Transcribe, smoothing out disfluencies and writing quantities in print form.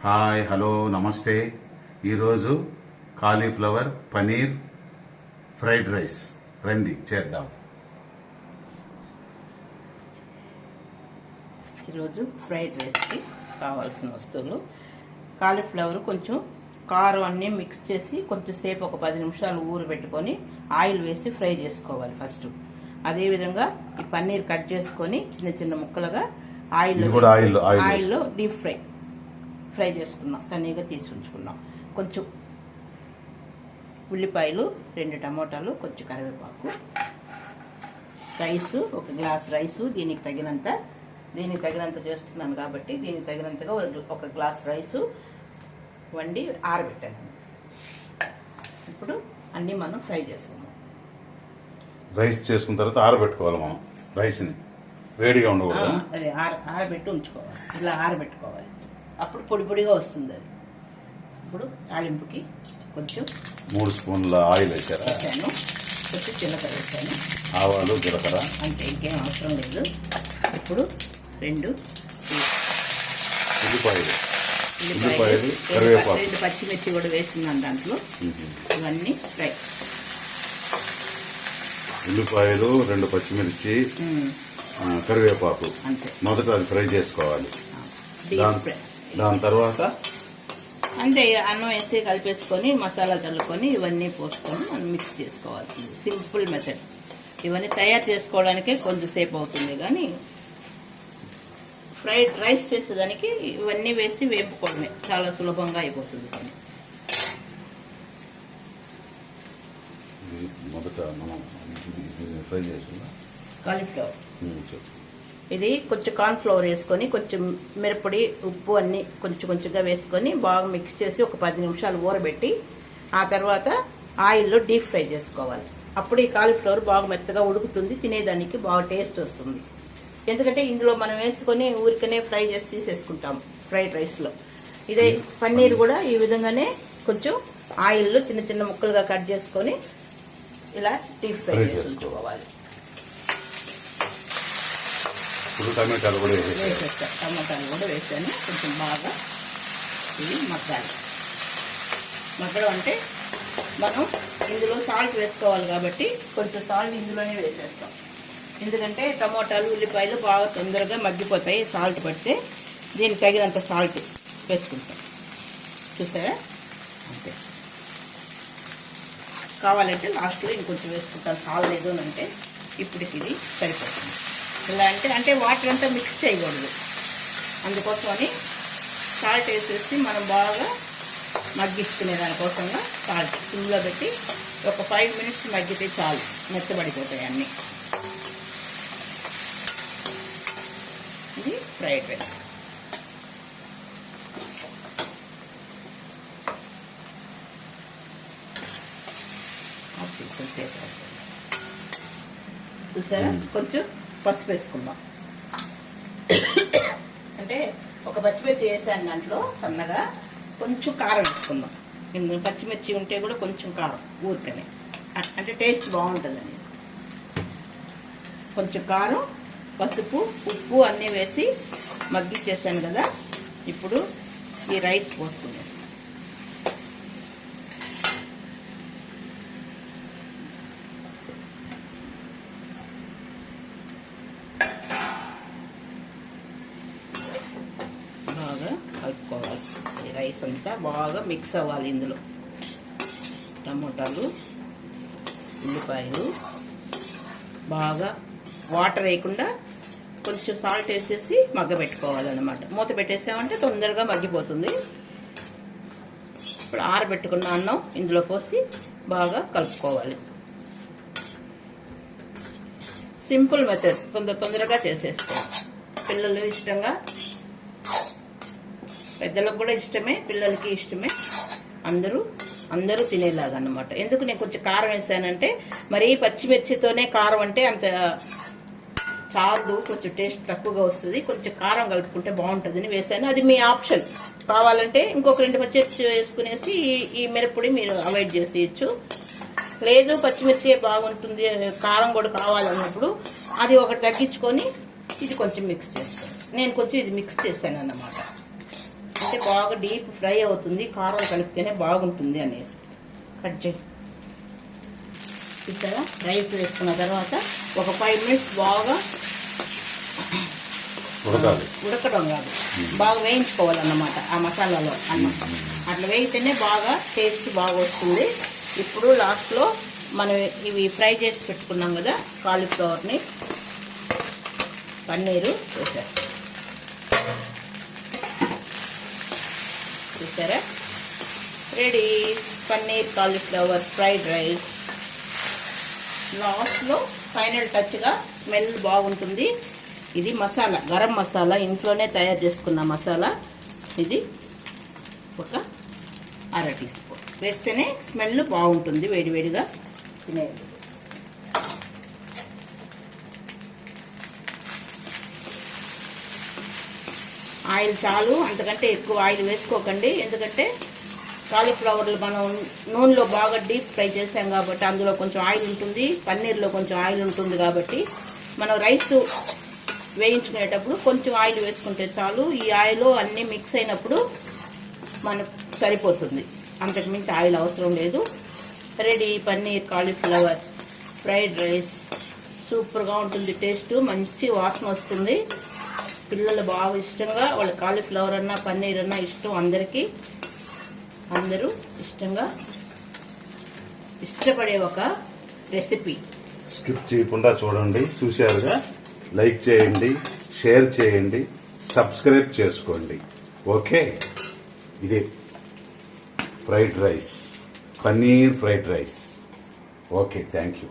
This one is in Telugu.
హాయ్ హలో నమస్తే. ఈరోజు కాలీఫ్లవర్ పనీర్ ఫ్రైడ్ రైస్ రండి చేద్దాం. ఈరోజు ఫ్రైడ్ రైస్కి కావాల్సిన వస్తువులు కాలీఫ్లవర్ కొంచెం కారం అన్నీ మిక్స్ చేసి కొంచెం సేపు ఒక 10 నిమిషాలు ఊరబెట్టుకొని ఆయిల్ వేసి ఫ్రై చేసుకోవాలి ఫస్ట్. అదేవిధంగా ఈ పన్నీర్ కట్ చేసుకొని చిన్న చిన్న ముక్కలుగా ఆయిల్లో డీప్ ఫ్రై చేసుకున్నాం, తనీగా తీసి ఉంచుకున్నాం. కొంచెం ఉల్లిపాయలు, 2 టమోటాలు, కొంచెం కరివేపాకు, రైసు, 1 గ్లాస్ రైసు, దీనికి తగినంత చేస్తున్నాను కాబట్టి దీనికి తగినంతగా 1 గ్లాస్ రైసు వండి ఆరబెట్టాను. ఇప్పుడు అన్నీ మనం ఫ్రై చేసుకుందాం. రైస్ చేసుకున్న తర్వాత ఆరబెట్టుకోవాలి. మనం రైస్ని వేడిగా ఉండకూడదు, అదే ఆరబెట్టి ఉంచుకోవాలి. ఇలా ఆరబెట్టుకోవాలి, అప్పుడు పొడి పొడిగా వస్తుంది అది. ఇప్పుడు తాలింపుకి కొంచెం 3 స్పూన్ల ఆయిల్ వేసాను, కొంచెం జీలకర్ర వేసాను, ఆవాలు, జీలకర్ర, అంతే, ఇంకేం అవసరం లేదు. ఇప్పుడు 2 ఉల్లిపాయలు, కరివేపాకు, 2 పచ్చిమిర్చి కూడా వేస్తున్నాను దాంట్లో. ఇవన్నీ ఫ్రై. ఉల్లిపాయలు, 2 పచ్చిమిర్చి, కరివేపాకు, అంతే. మొదట అది ఫ్రై చేసుకోవాలి. దాని తర్వాత అంటే అన్నం వేసి కలిపేసుకొని మసాలా చల్లుకొని ఇవన్నీ పోసుకొని మనం మిక్స్ చేసుకోవాల్సింది. Simple method. ఇవన్నీ తయారు చేసుకోవడానికే కొంచెంసేపు అవుతుంది, కానీ ఫ్రైడ్ రైస్ చేసేదానికి ఇవన్నీ వేసి వేపుకోవడమే చాలా సులభంగా అయిపోతుంది. కానీ మొదట మనం ఫ్రై చేసుకుందాం. కాలీఫ్లవర్ ఇది కొంచెం కార్న్ఫ్లవర్ వేసుకొని కొంచెం మిరప్పొడి, ఉప్పు అన్నీ కొంచెంగా వేసుకొని బాగా మిక్స్ చేసి ఒక 10 నిమిషాలు ఊరబెట్టి ఆ తర్వాత ఆయిల్లో డీప్ ఫ్రై చేసుకోవాలి. అప్పుడు ఈ కాలీఫ్లవర్ బాగా మెత్తగా ఉడుకుతుంది, తినేదానికి బాగా టేస్ట్ వస్తుంది. ఎందుకంటే ఇందులో మనం వేసుకొని ఊరికనే ఫ్రై చేసి తీసేసుకుంటాం ఫ్రైడ్ రైస్లో. ఇదే పన్నీర్ కూడా ఈ విధంగానే కొంచెం ఆయిల్లో చిన్న చిన్న ముక్కలుగా కట్ చేసుకొని ఇలా డీప్ ఫ్రై చేసుకోవాలి. టమాటాలు కూడా వేసాను. కొంచెం బాగా ఇది మగ్గడం అంటే మనం ఇందులో సాల్ట్ వేసుకోవాలి కాబట్టి కొంచెం సాల్ట్ ఇందులోనే వేసేస్తాం. ఎందుకంటే టమోటాలు, ఉల్లిపాయలు బాగా తొందరగా మగ్గిపోతాయి సాల్ట్ పడితే. దీనికి తగినంత సాల్ట్ వేసుకుంటాం, చూసారా? అంతే. కావాలంటే లాస్ట్లో ఇంకొంచెం వేసుకుంటాం, సాల్ట్ లేదు అని అంటే. ఇప్పటికి ఇది సరిపోతుంది. ఇలా అంటే వాటర్ అంతా మిక్స్ చేయకూడదు, అందుకోసమని సాల్ట్ వేసేసి మనం బాగా మగ్గించుకునే దానికోసంగా సాల్ట్ సిమ్లో పెట్టి ఒక 5 మినిట్స్ మగ్గితే చాలు, మెత్తబడిపోతాయి అన్నీ. ఇది ఫ్రైడ్ రైస్. చూసారా? కొంచెం పసుపు వేసుకుందాం. అంటే ఒక పచ్చిమిర్చి వేసాను దాంట్లో సన్నగా. కొంచెం కారం వేసుకుందాం. ఇందులో పచ్చిమిర్చి ఉంటే కూడా కొంచెం కారం ఊరికనే, అంటే టేస్ట్ బాగుంటుందని. కొంచెం కారం, పసుపు, ఉప్పు అన్నీ వేసి మగ్గిచ్చేసాను కదా. ఇప్పుడు ఈ రైస్ పోసుకునేస్తాను. బాగా కలుపుకోవాలి. ఈ రైస్ అంతా బాగా మిక్స్ అవ్వాలి. ఇందులో టమోటాలు, ఉల్లిపాయలు బాగా వాటర్ వేయకుండా కొంచెం సాల్ట్ వేసేసి మగ్గబెట్టుకోవాలన్నమాట. మూత పెట్టేసామంటే తొందరగా మగ్గిపోతుంది. ఇప్పుడు ఆరబెట్టుకున్న అన్నం ఇందులో పోసి బాగా కలుపుకోవాలి. సింపుల్ మెథడ్, తొందరగా చేసేసుకోవాలి. పిల్లలు ఇష్టంగా, పెద్దలకు కూడా ఇష్టమే, పిల్లలకి ఇష్టమే, అందరూ తినేలాగా అన్నమాట. ఎందుకు నేను కొంచెం కారం వేసానంటే, మరీ పచ్చిమిర్చితోనే కారం అంటే అంత చాలు, కొంచెం టేస్ట్ తక్కువగా వస్తుంది. కొంచెం కారం కలుపుకుంటే బాగుంటుందని వేసాను. అది మీ ఆప్షన్. కావాలంటే ఇంకొక 2 పచ్చిమిర్చి వేసుకునేసి ఈ మిరప్పొడి మీరు అవాయిడ్ చేసేయచ్చు. లేదు పచ్చిమిర్చి బాగుంటుంది, కారం కూడా కావాలన్నప్పుడు అది ఒకటి తగ్గించుకొని ఇది కొంచెం మిక్స్ చేస్తాను. నేను కొంచెం ఇది మిక్స్ చేశాను అన్నమాట. అంటే బాగా డీప్ ఫ్రై అవుతుంది, కారం కలిపితేనే బాగుంటుంది అనేసి. కట్ చేయి. చూసారా, రైస్ వేసుకున్న తర్వాత ఒక 5 మినిట్స్ బాగా ఉడకడం కాదు, బాగా వేయించుకోవాలన్నమాట ఆ మసాలాలో అన్నం. అట్లా వేయితేనే బాగా టేస్ట్ బాగా వస్తుంది. ఇప్పుడు లాస్ట్లో మనం ఇవి ఫ్రై చేసి పెట్టుకున్నాం కదా కాలీఫ్లవర్ని, పన్నీరు వేసేస్తాం. చూసారా, ready paneer cauliflower fried rice. లాస్ట్లో ఫైనల్ టచ్గా స్మెల్ బాగుంటుంది. ఇది మసాలా, గరం మసాలా, ఇంట్లోనే తయారు చేసుకున్న మసాలా. ఇది ఒక 1/2 టీ స్పూన్ వేస్తేనే స్మెల్ బాగుంటుంది వేడివేడిగా తినేది. ఆయిల్ చాలు, అంతకంటే ఎక్కువ ఆయిల్ వేసుకోకండి. ఎందుకంటే కాలీఫ్లవర్లు మనం నూనెలో బాగా డీప్ ఫ్రై చేసాం కాబట్టి అందులో కొంచెం ఆయిల్ ఉంటుంది, పన్నీర్లో కొంచెం ఆయిల్ ఉంటుంది. కాబట్టి మనం రైస్ వేయించుకునేటప్పుడు కొంచెం ఆయిల్ వేసుకుంటే చాలు. ఈ ఆయిల్ అన్నీ మిక్స్ అయినప్పుడు మనకు సరిపోతుంది, అంతకుమించి ఆయిల్ అవసరం లేదు. Ready paneer cauliflower fried rice. సూపర్గా ఉంటుంది, టేస్ట్ మంచి వాసన వస్తుంది. పిల్లలు బాగా ఇష్టంగా, వాళ్ళ కాలీఫ్లవర్ అన్నా పన్నీర్ అన్నా ఇష్టం అందరికీ. అందరూ ఇష్టపడే ఒక రెసిపీ. స్కిప్ చేయకుండా చూడండి. చూశారుగా, లైక్ చేయండి, షేర్ చేయండి, సబ్స్క్రైబ్ చేసుకోండి. ఓకే, ఇది fried rice, paneer fried rice. Okay, thank you.